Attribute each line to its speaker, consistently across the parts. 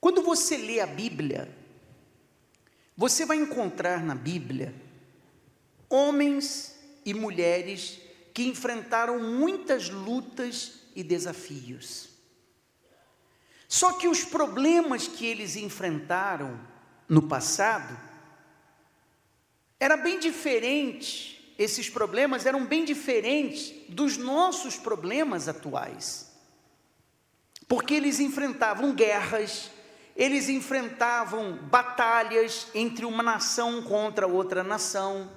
Speaker 1: Quando você lê a Bíblia, você vai encontrar na Bíblia homens e mulheres que enfrentaram muitas lutas e desafios. Só que os problemas que eles enfrentaram no passado era bem diferente, esses problemas eram bem diferentes dos nossos problemas atuais. Porque eles enfrentavam guerras, eles enfrentavam batalhas entre uma nação contra outra nação.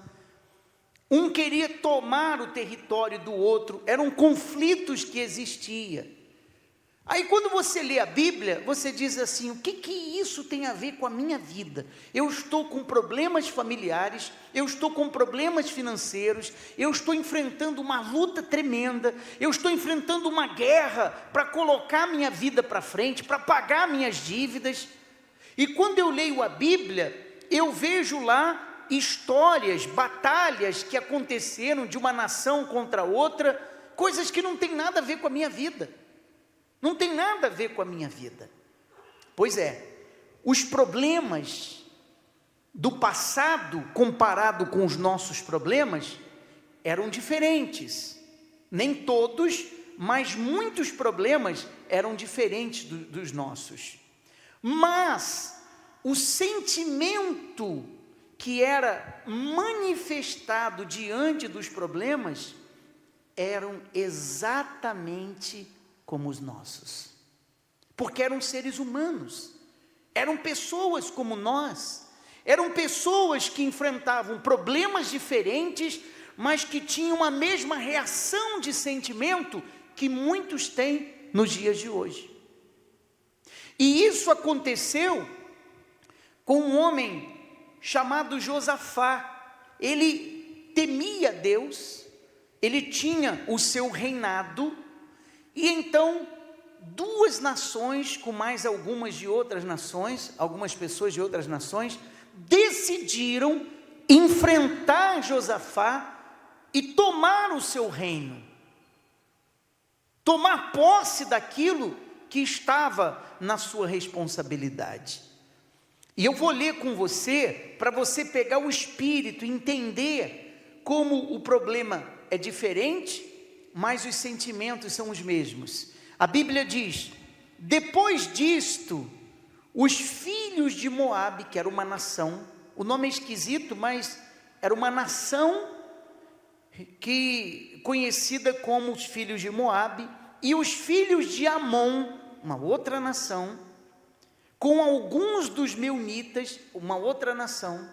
Speaker 1: Um queria tomar o território do outro, eram conflitos que existiam. Aí quando você lê a Bíblia, você diz assim, o que isso tem a ver com a minha vida? Eu estou com problemas familiares, eu estou com problemas financeiros, eu estou enfrentando uma luta tremenda, eu estou enfrentando uma guerra para colocar minha vida para frente, para pagar minhas dívidas. E quando eu leio a Bíblia, eu vejo lá histórias, batalhas que aconteceram de uma nação contra outra, coisas que não tem nada a ver com a minha vida. Não tem nada a ver com a minha vida. Pois é, os problemas do passado, comparado com os nossos problemas, eram diferentes. Nem todos, mas muitos problemas eram diferentes dos nossos. Mas o sentimento que era manifestado diante dos problemas eram exatamente como os nossos, porque eram seres humanos, eram pessoas como nós, eram pessoas que enfrentavam problemas diferentes, mas que tinham a mesma reação de sentimento que muitos têm nos dias de hoje. E isso aconteceu com um homem chamado Josafá. Ele temia Deus, ele tinha o seu reinado. E então, duas nações, com mais algumas de outras nações, algumas pessoas de outras nações, decidiram enfrentar Josafá e tomar o seu reino, tomar posse daquilo que estava na sua responsabilidade. E eu vou ler com você, para você pegar o espírito, entender como o problema é diferente, mas os sentimentos são os mesmos. A Bíblia diz, depois disto, os filhos de Moabe, que era uma nação, o nome é esquisito, mas era uma nação conhecida como os filhos de Moabe, e os filhos de Amon, uma outra nação, com alguns dos meunitas, uma outra nação,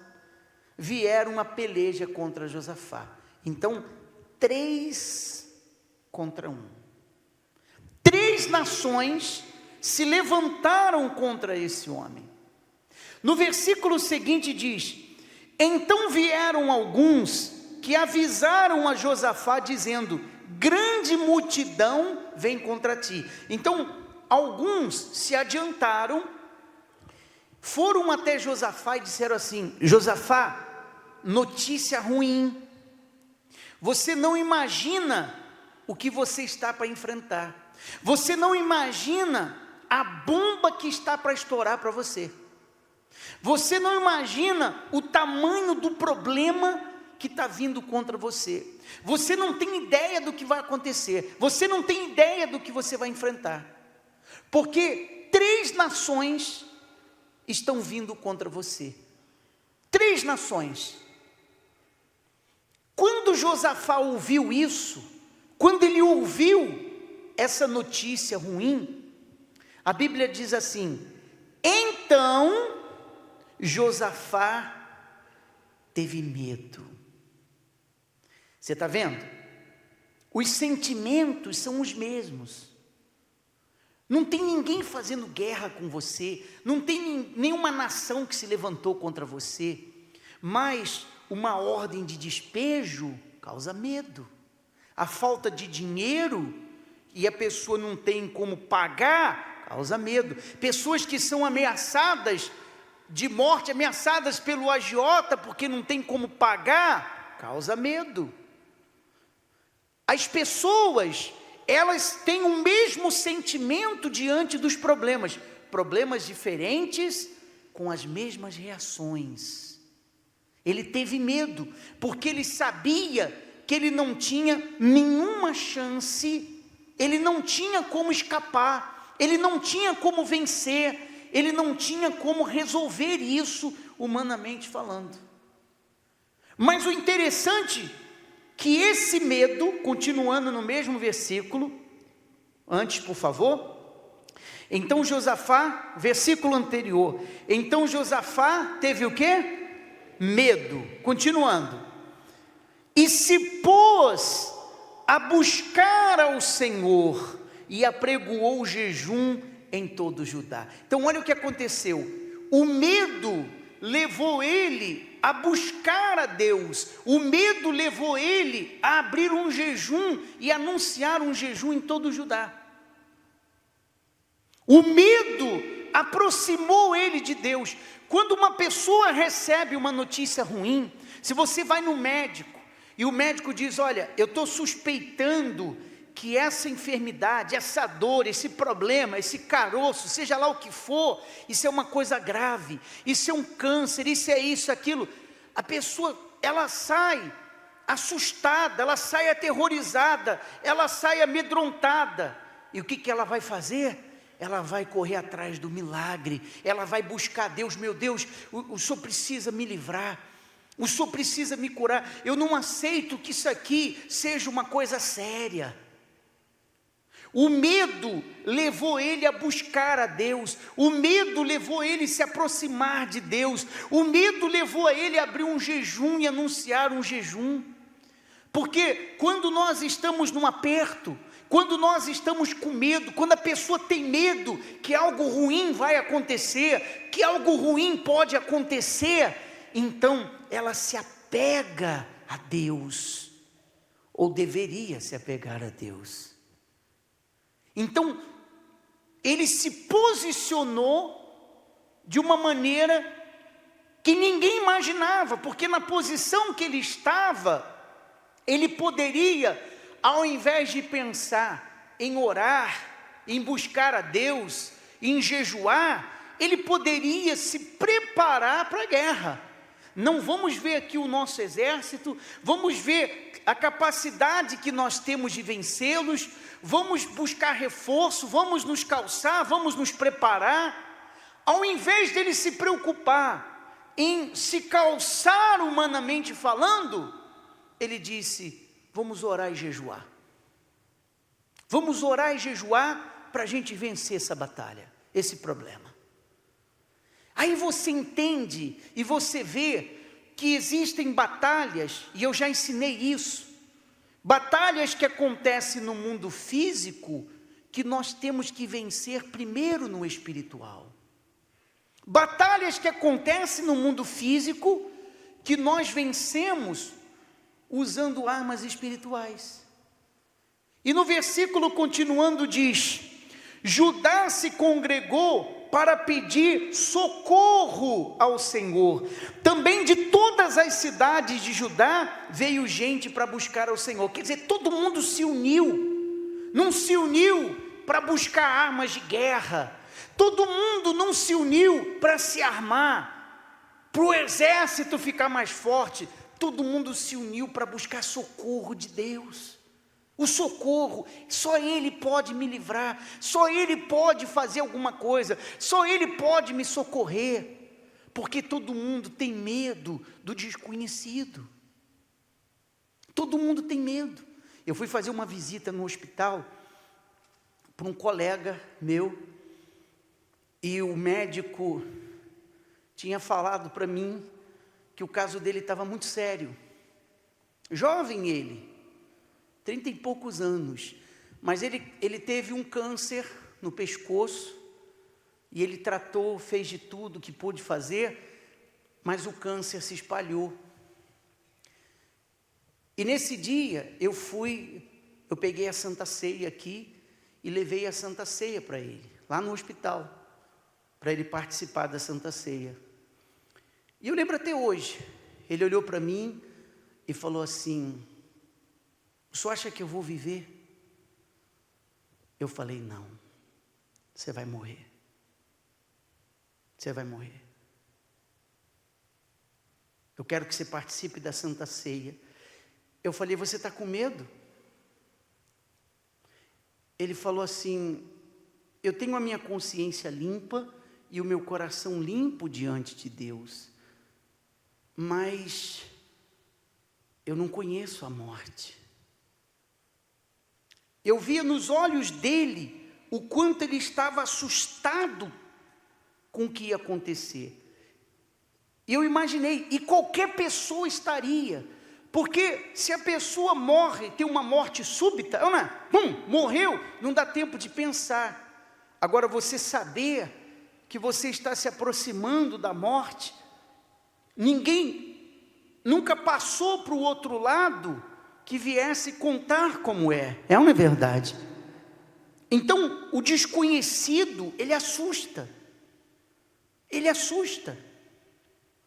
Speaker 1: vieram a peleja contra Josafá. Então, 3 contra 1. 3 nações se levantaram contra esse homem. No versículo seguinte diz, então vieram alguns que avisaram a Josafá dizendo, grande multidão vem contra ti. Então, alguns se adiantaram, foram até Josafá e disseram assim, Josafá, notícia ruim, você não imagina o que você está para enfrentar, você não imagina a bomba que está para estourar para você, você não imagina o tamanho do problema que está vindo contra você, você não tem ideia do que vai acontecer, você não tem ideia do que você vai enfrentar, porque 3 nações estão vindo contra você, 3 nações. Quando Josafá ouviu isso, quando ele ouviu essa notícia ruim, a Bíblia diz assim, então Josafá teve medo. Você está vendo? Os sentimentos são os mesmos. Não tem ninguém fazendo guerra com você, não tem nenhuma nação que se levantou contra você, mas uma ordem de despejo causa medo. A falta de dinheiro e a pessoa não tem como pagar, causa medo. Pessoas que são ameaçadas de morte, ameaçadas pelo agiota porque não tem como pagar, causa medo. As pessoas, elas têm o mesmo sentimento diante dos problemas. problemas diferentes com as mesmas reações. Ele teve medo, porque ele sabia que ele não tinha nenhuma chance, ele não tinha como escapar, ele não tinha como vencer, ele não tinha como resolver isso, humanamente falando. Mas o interessante, que esse medo, continuando no mesmo versículo, antes por favor, então Josafá, versículo anterior, então Josafá teve o quê? Medo, continuando, e se pôs a buscar ao Senhor, e apregoou o jejum em todo Judá. Então olha o que aconteceu, o medo levou ele a buscar a Deus, o medo levou ele a abrir um jejum, e anunciar um jejum em todo Judá. O medo aproximou ele de Deus. Quando uma pessoa recebe uma notícia ruim, se você vai no médico, e o médico diz, olha, eu estou suspeitando que essa enfermidade, essa dor, esse problema, esse caroço, seja lá o que for, isso é uma coisa grave, isso é um câncer, isso é isso, aquilo, a pessoa, ela sai assustada, ela sai aterrorizada, ela sai amedrontada, e o que ela vai fazer? Ela vai correr atrás do milagre, ela vai buscar Deus, meu Deus, o Senhor precisa me livrar, o Senhor precisa me curar, eu não aceito que isso aqui seja uma coisa séria. O medo levou ele a buscar a Deus, o medo levou ele a se aproximar de Deus, o medo levou a ele a abrir um jejum e anunciar um jejum, porque quando nós estamos num aperto, quando nós estamos com medo, quando a pessoa tem medo que algo ruim vai acontecer, que algo ruim pode acontecer, então ela se apega a Deus, ou deveria se apegar a Deus. Então, ele se posicionou de uma maneira que ninguém imaginava, porque na posição que ele estava, ele poderia, ao invés de pensar em orar, em buscar a Deus, em jejuar, ele poderia se preparar para a guerra. Não vamos ver aqui o nosso exército, vamos ver a capacidade que nós temos de vencê-los, vamos buscar reforço, vamos nos calçar, vamos nos preparar. Ao invés dele se preocupar em se calçar humanamente falando, ele disse, vamos orar e jejuar. Vamos orar e jejuar para a gente vencer essa batalha, esse problema. Aí você entende e você vê que existem batalhas, e eu já ensinei isso, batalhas que acontecem no mundo físico, que nós temos que vencer primeiro no espiritual. Batalhas que acontecem no mundo físico, que nós vencemos usando armas espirituais. E no versículo continuando diz, Judá se congregou para pedir socorro ao Senhor. Também de todas as cidades de Judá veio gente para buscar ao Senhor. Quer dizer, todo mundo se uniu, não se uniu para buscar armas de guerra, todo mundo não se uniu para se armar, para o exército ficar mais forte, todo mundo se uniu para buscar socorro de Deus. O socorro, só Ele pode me livrar, só Ele pode fazer alguma coisa, só Ele pode me socorrer, porque todo mundo tem medo do desconhecido, todo mundo tem medo. Eu fui fazer uma visita no hospital, para um colega meu, e o médico tinha falado para mim, que o caso dele estava muito sério, jovem ele, 30 e poucos anos, mas ele teve um câncer no pescoço, e ele tratou, fez de tudo que pôde fazer, mas o câncer se espalhou. E nesse dia, eu peguei a Santa Ceia aqui, e levei a Santa Ceia para ele, lá no hospital, para ele participar da Santa Ceia. E eu lembro até hoje, ele olhou para mim, e falou assim, o senhor acha que eu vou viver? Eu falei, não, você vai morrer. você vai morrer. Eu quero que você participe da Santa Ceia. Eu falei, você está com medo? Ele falou assim, eu tenho a minha consciência limpa e o meu coração limpo diante de Deus, mas eu não conheço a morte. Eu via nos olhos dele o quanto ele estava assustado com o que ia acontecer. E eu imaginei, e qualquer pessoa estaria, porque se a pessoa morre, tem uma morte súbita, morreu, não dá tempo de pensar. Agora você saber que você está se aproximando da morte, ninguém nunca passou para o outro lado que viesse contar como é ou não é verdade? Então o desconhecido, ele assusta.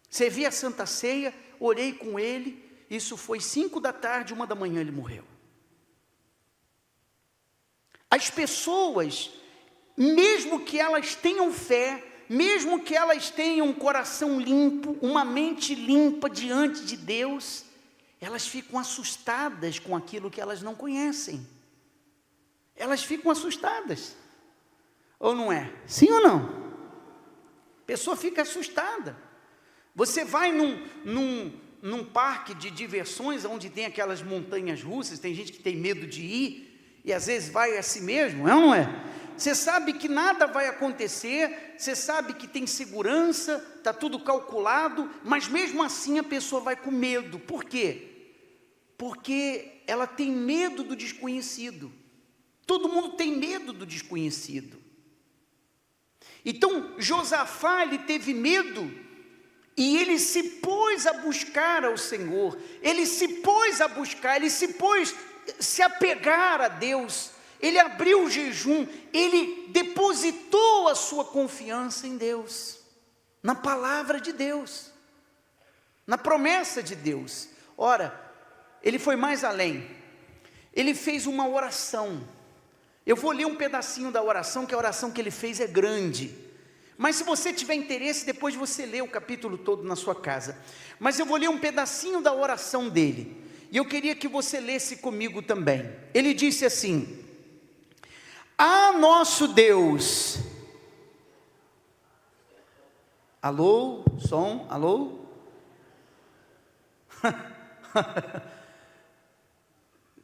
Speaker 1: Você via a Santa Ceia, orei com ele, isso foi 5 da tarde, 1 da manhã ele morreu. As pessoas, mesmo que elas tenham fé, mesmo que elas tenham um coração limpo, uma mente limpa diante de Deus, elas ficam assustadas com aquilo que elas não conhecem. Elas ficam assustadas. Ou não é? Sim ou não? A pessoa fica assustada. Você vai num parque de diversões, onde tem aquelas montanhas russas, tem gente que tem medo de ir, e às vezes vai a si mesmo, é ou não é? Você sabe que nada vai acontecer, você sabe que tem segurança, está tudo calculado, mas mesmo assim a pessoa vai com medo. Por quê? Porque ela tem medo do desconhecido. Todo mundo tem medo do desconhecido. Então Josafá, ele teve medo, e ele se pôs a buscar ao Senhor, ele se pôs se apegar a Deus, ele abriu o jejum, ele depositou a sua confiança em Deus, na palavra de Deus, na promessa de Deus. Ora, ele foi mais além, ele fez uma oração. Eu vou ler um pedacinho da oração, que a oração que ele fez é grande, mas se você tiver interesse, depois você lê o capítulo todo na sua casa. Mas eu vou ler um pedacinho da oração dele, e eu queria que você lesse comigo também. Ele disse assim: ah, nosso Deus. Alô, som, alô?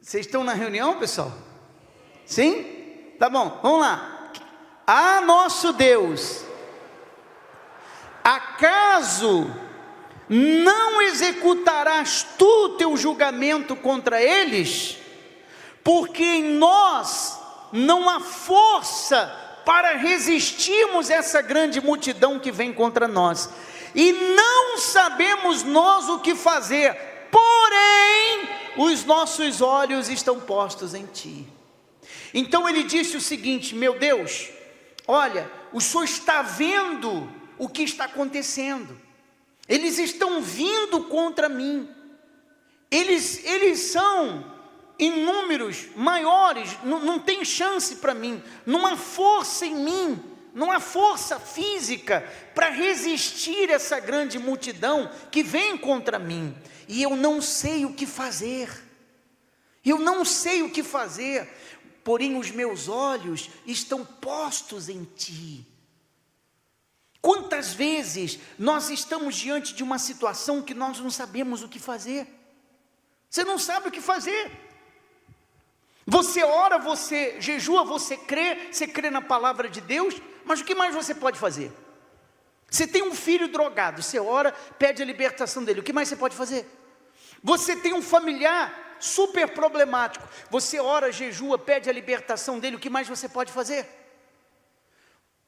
Speaker 1: Vocês estão na reunião, pessoal? Sim? Tá bom, vamos lá. Ah, nosso Deus, acaso não executarás tu o teu julgamento contra eles? Porque em nós não há força para resistirmos essa grande multidão que vem contra nós, e não sabemos nós o que fazer, porém os nossos olhos estão postos em ti. Então ele disse o seguinte: meu Deus, olha, o Senhor está vendo o que está acontecendo, eles estão vindo contra mim, eles são em números maiores, não tem chance para mim, não há força em mim, não há força física para resistir essa grande multidão que vem contra mim, e eu não sei o que fazer, porém os meus olhos estão postos em ti. Quantas vezes nós estamos diante de uma situação que nós não sabemos o que fazer? Você não sabe o que fazer. Você ora, você jejua, você crê na palavra de Deus, mas o que mais você pode fazer? Você tem um filho drogado, você ora, pede a libertação dele, o que mais você pode fazer? Você tem um familiar super problemático, você ora, jejua, pede a libertação dele, o que mais você pode fazer?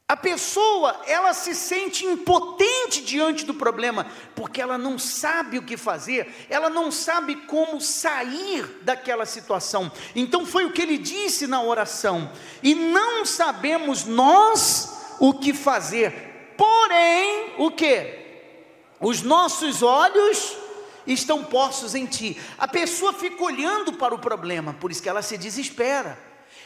Speaker 1: A pessoa, ela se sente impotente diante do problema, porque ela não sabe o que fazer, ela não sabe como sair daquela situação. Então foi o que ele disse na oração: e não sabemos nós o que fazer, porém, o que? Os nossos olhos estão postos em ti. A pessoa fica olhando para o problema, por isso que ela se desespera.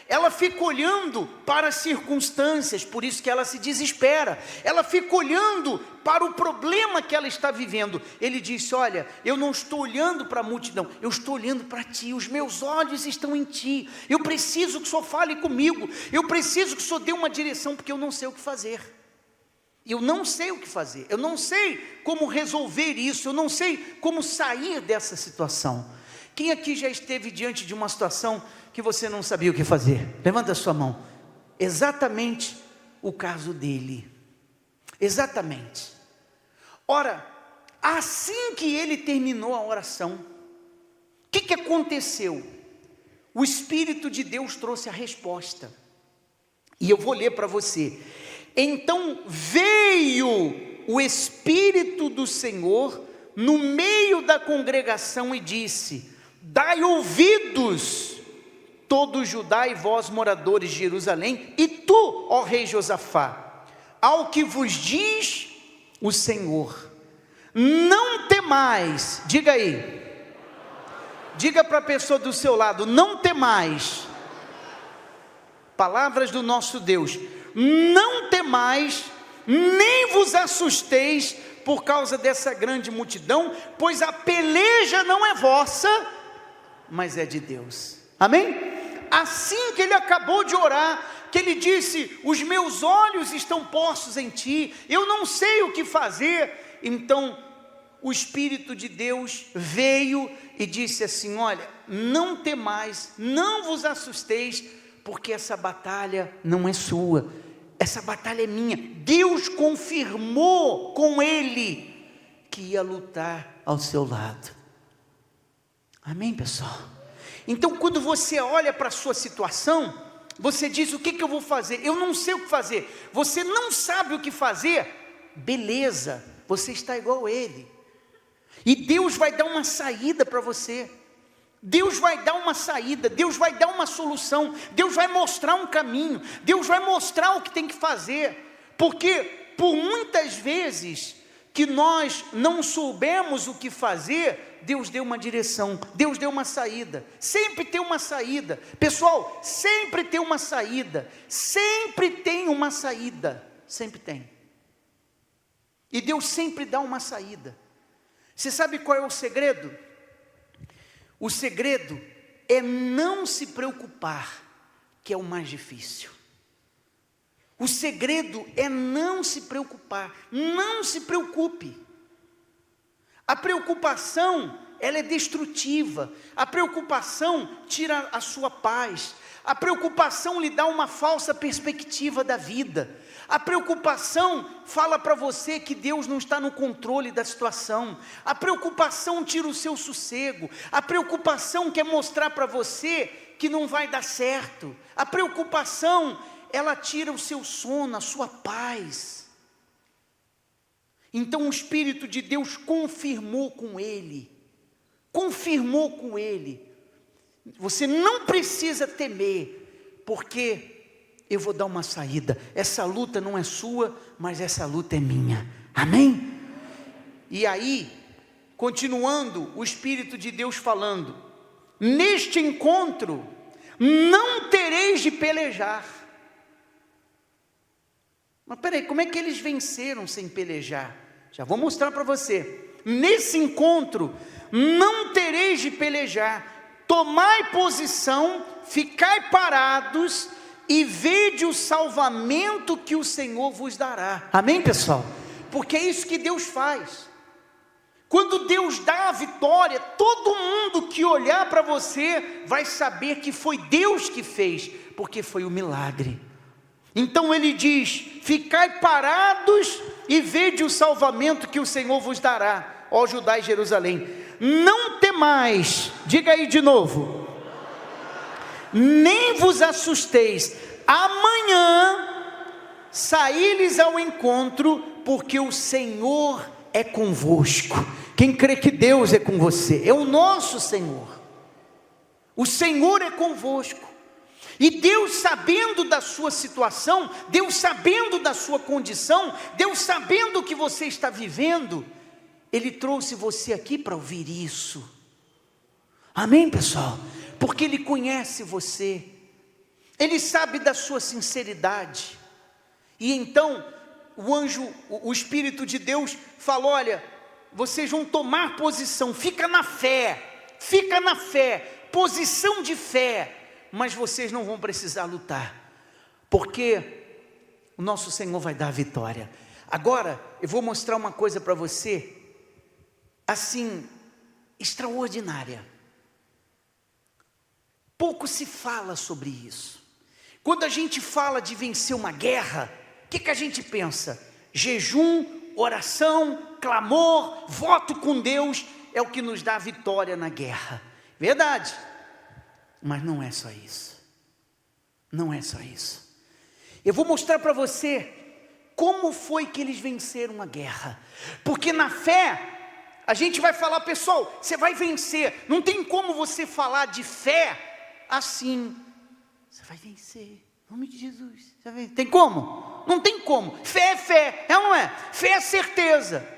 Speaker 1: ela fica olhando para as circunstâncias, por isso que ela se desespera, ela fica olhando para o problema que ela está vivendo. Ele disse: olha, eu não estou olhando para a multidão, eu estou olhando para ti, os meus olhos estão em ti, eu preciso que o Senhor fale comigo, eu preciso que o Senhor dê uma direção, porque eu não sei o que fazer. Eu não sei o que fazer, eu não sei como resolver isso, eu não sei como sair dessa situação. Quem aqui já esteve diante de uma situação que você não sabia o que fazer? Levanta a sua mão. Exatamente o caso dele. Exatamente. Ora, assim que ele terminou a oração, o que aconteceu? O Espírito de Deus trouxe a resposta. E eu vou ler para você. Então veio o Espírito do Senhor no meio da congregação e disse: dai ouvidos, todo Judá e vós moradores de Jerusalém, e tu, ó rei Josafá, ao que vos diz o Senhor, não temais. Diga aí, diga para a pessoa do seu lado: não temais. Palavras do nosso Deus: não temais, nem vos assusteis por causa dessa grande multidão, pois a peleja não é vossa, mas é de Deus. Amém? Assim que ele acabou de orar, que ele disse: os meus olhos estão postos em ti, eu não sei o que fazer. Então o Espírito de Deus veio e disse assim: olha, não temais, não vos assusteis, porque essa batalha não é sua, essa batalha é minha. Deus confirmou com ele que ia lutar ao seu lado. Amém, pessoal? Então, quando você olha para a sua situação, você diz: o que eu vou fazer? Eu não sei o que fazer. Você não sabe o que fazer? Beleza, você está igual a ele, e Deus vai dar uma saída para você. Deus vai dar uma saída, Deus vai dar uma solução, Deus vai mostrar um caminho, Deus vai mostrar o que tem que fazer, porque por muitas vezes que nós não soubemos o que fazer, Deus deu uma direção, Deus deu uma saída. Sempre tem uma saída, pessoal, sempre tem uma saída, sempre tem uma saída, sempre tem, e Deus sempre dá uma saída. Você sabe qual é o segredo? O segredo é não se preocupar, que é o mais difícil. O segredo é não se preocupar. Não se preocupe. A preocupação, ela é destrutiva. A preocupação tira a sua paz. A preocupação lhe dá uma falsa perspectiva da vida. A preocupação fala para você que Deus não está no controle da situação. A preocupação tira o seu sossego. A preocupação quer mostrar para você que não vai dar certo. A preocupação, ela tira o seu sono, a sua paz. Então o Espírito de Deus confirmou com ele. Confirmou com ele: você não precisa temer, porque eu vou dar uma saída. Essa luta não é sua, mas essa luta é minha. Amém? E aí, continuando, o Espírito de Deus falando: neste encontro não tereis de pelejar. Mas peraí, como é que eles venceram sem pelejar? Já vou mostrar para você. Nesse encontro não tereis de pelejar. Tomai posição, ficai parados e vede o salvamento que o Senhor vos dará. Amém, pessoal? Porque é isso que Deus faz. Quando Deus dá a vitória, todo mundo que olhar para você vai saber que foi Deus que fez, porque foi o milagre. Então ele diz: ficai parados e vede o salvamento que o Senhor vos dará, ó Judá e Jerusalém. Não temais, diga aí de novo, nem vos assusteis, amanhã saí-lhes ao encontro, porque o Senhor é convosco. Quem crê que Deus é com você? É o nosso Senhor. O Senhor é convosco. E Deus, sabendo da sua situação, Deus sabendo da sua condição, Deus sabendo o que você está vivendo, Ele trouxe você aqui para ouvir isso. Amém, pessoal? Porque Ele conhece você. Ele sabe da sua sinceridade. E então, o anjo, o Espírito de Deus falou: olha, vocês vão tomar posição, fica na fé, posição de fé, mas vocês não vão precisar lutar, porque o nosso Senhor vai dar a vitória. Agora, eu vou mostrar uma coisa para você, assim, extraordinária. Pouco se fala sobre isso. Quando a gente fala de vencer uma guerra, o que a gente pensa? Jejum, oração, clamor, voto com Deus, é o que nos dá a vitória na guerra. Verdade, mas não é só isso. Não é só isso. Eu vou mostrar para você como foi que eles venceram a guerra. Porque na fé, a gente vai falar: pessoal, você vai vencer. Não tem como você falar de fé assim. Você vai vencer, em nome de Jesus. Tem como? Não tem como. Fé é fé, é ou não é? Fé é certeza.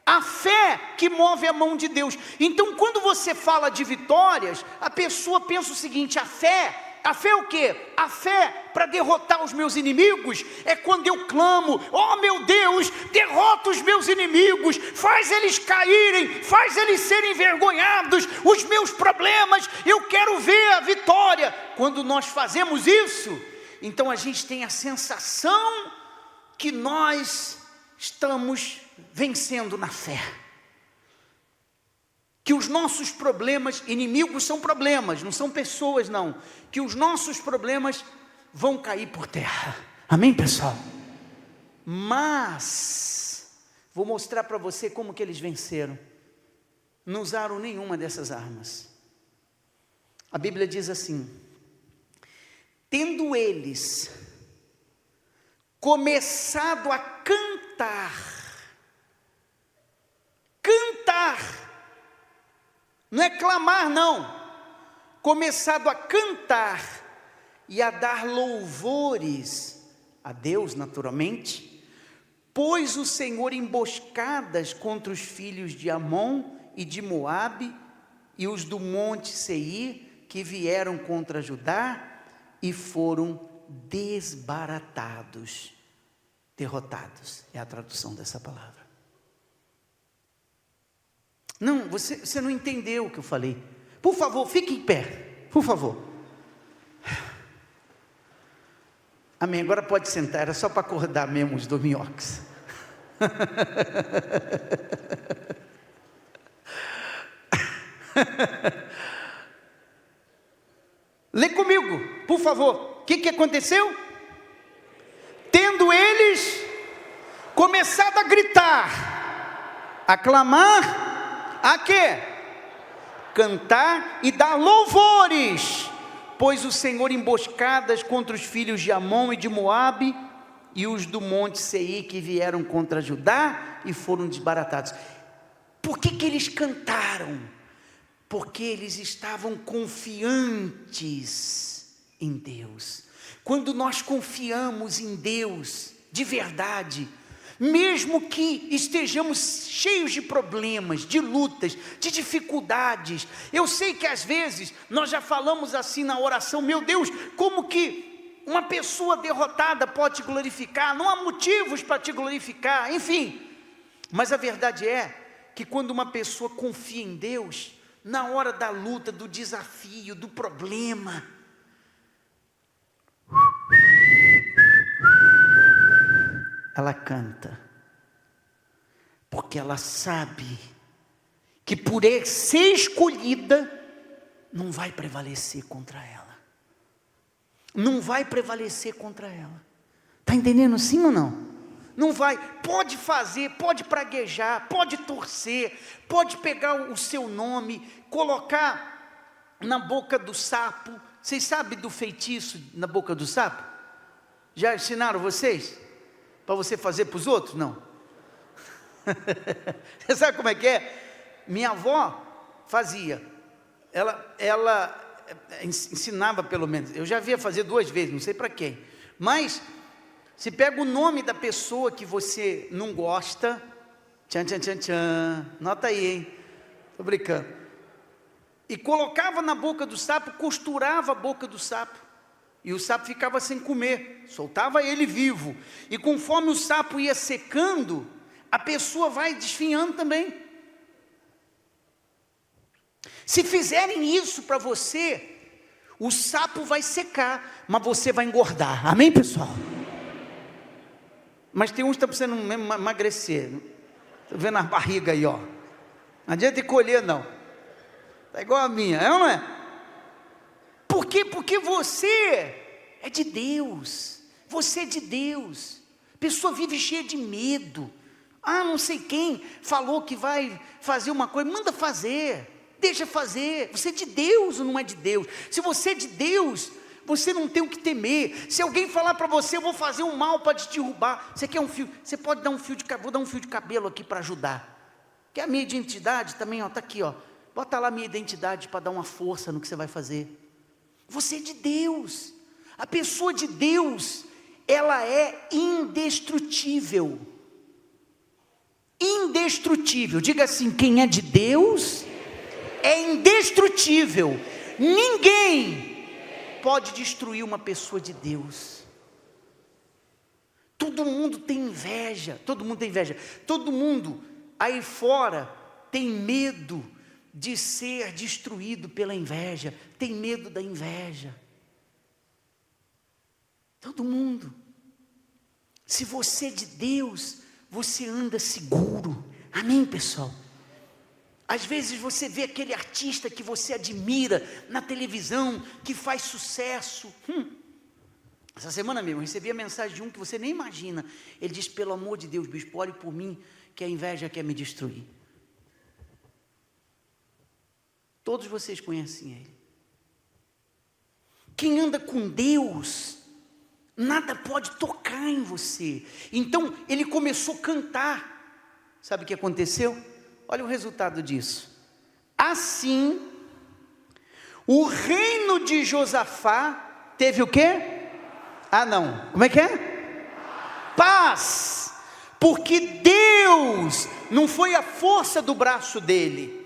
Speaker 1: A fé que move a mão de Deus. Então, quando você fala de vitórias, a pessoa pensa o seguinte: a fé é o quê? A fé para derrotar os meus inimigos é quando eu clamo: oh meu Deus, derrota os meus inimigos, faz eles caírem, faz eles serem envergonhados, os meus problemas, eu quero ver a vitória. Quando nós fazemos isso, então a gente tem a sensação que nós estamos vencendo na fé. Que os nossos problemas, inimigos são problemas, não são pessoas não, que os nossos problemas vão cair por terra, amém pessoal? Mas, vou mostrar para você como que eles venceram. Não usaram nenhuma dessas armas. A Bíblia diz assim: tendo eles começado a cantar, não é clamar não, começado a cantar e a dar louvores a Deus naturalmente, pôs o Senhor emboscadas contra os filhos de Amon e de Moabe e os do monte Seir, que vieram contra Judá, e foram desbaratados, derrotados, é a tradução dessa palavra. Não, você não entendeu o que eu falei. Por favor, fique em pé, por favor. Amém, agora pode sentar, era só para acordar mesmo os dorminhocos. Lê comigo, por favor. O que aconteceu? Tendo eles começado a gritar, a clamar, a quê? Cantar e dar louvores, pôs o Senhor emboscadas contra os filhos de Amon e de Moabe e os do monte Seir, que vieram contra Judá e foram desbaratados. Por que eles cantaram? Porque eles estavam confiantes em Deus. Quando nós confiamos em Deus de verdade, mesmo que estejamos cheios de problemas, de lutas, de dificuldades, eu sei que às vezes nós já falamos assim na oração: meu Deus, como que uma pessoa derrotada pode te glorificar? Não há motivos para te glorificar, enfim. Mas a verdade é que quando uma pessoa confia em Deus, na hora da luta, do desafio, do problema, ela canta, porque ela sabe que por ser escolhida, não vai prevalecer contra ela, não vai prevalecer contra ela. Está entendendo sim ou não? Não vai, pode fazer, pode praguejar, pode torcer, pode pegar o seu nome, colocar na boca do sapo. Vocês sabem do feitiço na boca do sapo? Já ensinaram vocês? Para você fazer para os outros? Não. Você sabe como é que é? Minha avó fazia, ela ensinava pelo menos, eu já via fazer 2 vezes, não sei para quem, mas se pega o nome da pessoa que você não gosta, nota aí, hein? Estou brincando. E colocava na boca do sapo, costurava a boca do sapo, e o sapo ficava sem comer, soltava ele vivo, e conforme o sapo ia secando, a pessoa vai desfinhando também. Se fizerem isso para você, o sapo vai secar, mas você vai engordar, amém, pessoal? Mas tem uns que estão precisando mesmo emagrecer, estou vendo a barriga aí, ó. Não adianta colher não, está igual a minha, é ou não é? Por quê? Porque você é de Deus, você é de Deus. A pessoa vive cheia de medo. Não sei quem falou que vai fazer uma coisa, manda fazer, deixa fazer. Você é de Deus ou não é de Deus? Se você é de Deus, você não tem o que temer. Se alguém falar para você, eu vou fazer um mal para te derrubar, você quer um fio, você pode dar um fio de cabelo, vou dar um fio de cabelo aqui para ajudar. Quer a minha identidade também, ó, está aqui, ó. Bota lá a minha identidade para dar uma força no que você vai fazer. Você é de Deus. A pessoa de Deus, ela é indestrutível. Indestrutível. Diga assim: quem é de Deus é indestrutível. Ninguém pode destruir uma pessoa de Deus. Todo mundo tem inveja. Todo mundo tem inveja. Todo mundo aí fora tem medo de ser destruído pela inveja, tem medo da inveja. Todo mundo. Se você é de Deus, você anda seguro, amém, pessoal? Às vezes você vê aquele artista que você admira na televisão, que faz sucesso. Essa semana mesmo, eu recebi a mensagem de um que você nem imagina. Ele diz: pelo amor de Deus, bispo, ore por mim, que a inveja quer me destruir. Todos vocês conhecem ele. Quem anda com Deus, nada pode tocar em você. Então, ele começou a cantar. Sabe o que aconteceu? Olha o resultado disso. Assim, o reino de Josafá teve o quê? Não. Como é que é? Paz. Porque Deus, não foi a força do braço dele,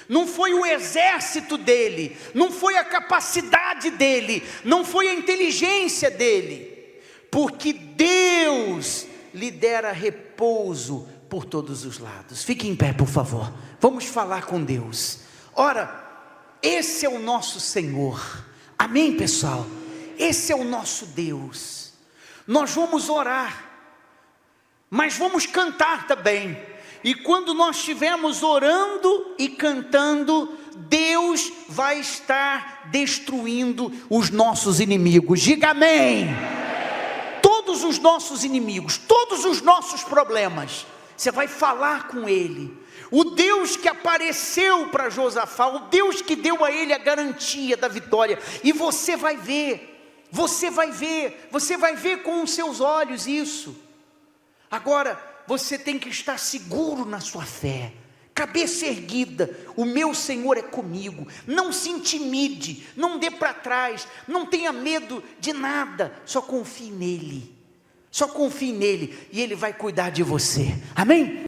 Speaker 1: não foi o exército dele, não foi a capacidade dele, não foi a inteligência dele, porque Deus lhe dera repouso por todos os lados. Fique em pé, por favor. Vamos falar com Deus. Ora, esse é o nosso Senhor. Amém, pessoal? Esse é o nosso Deus. Nós vamos orar, mas vamos cantar também. E quando nós estivermos orando e cantando, Deus vai estar destruindo os nossos inimigos. Diga amém. Todos os nossos inimigos, todos os nossos problemas, você vai falar com Ele. O Deus que apareceu para Josafá, o Deus que deu a ele a garantia da vitória. E você vai ver, você vai ver com os seus olhos isso. Agora, você tem que estar seguro na sua fé, cabeça erguida. O meu Senhor é comigo. Não se intimide, não dê para trás, não tenha medo de nada, só confie nele, e Ele vai cuidar de você, amém?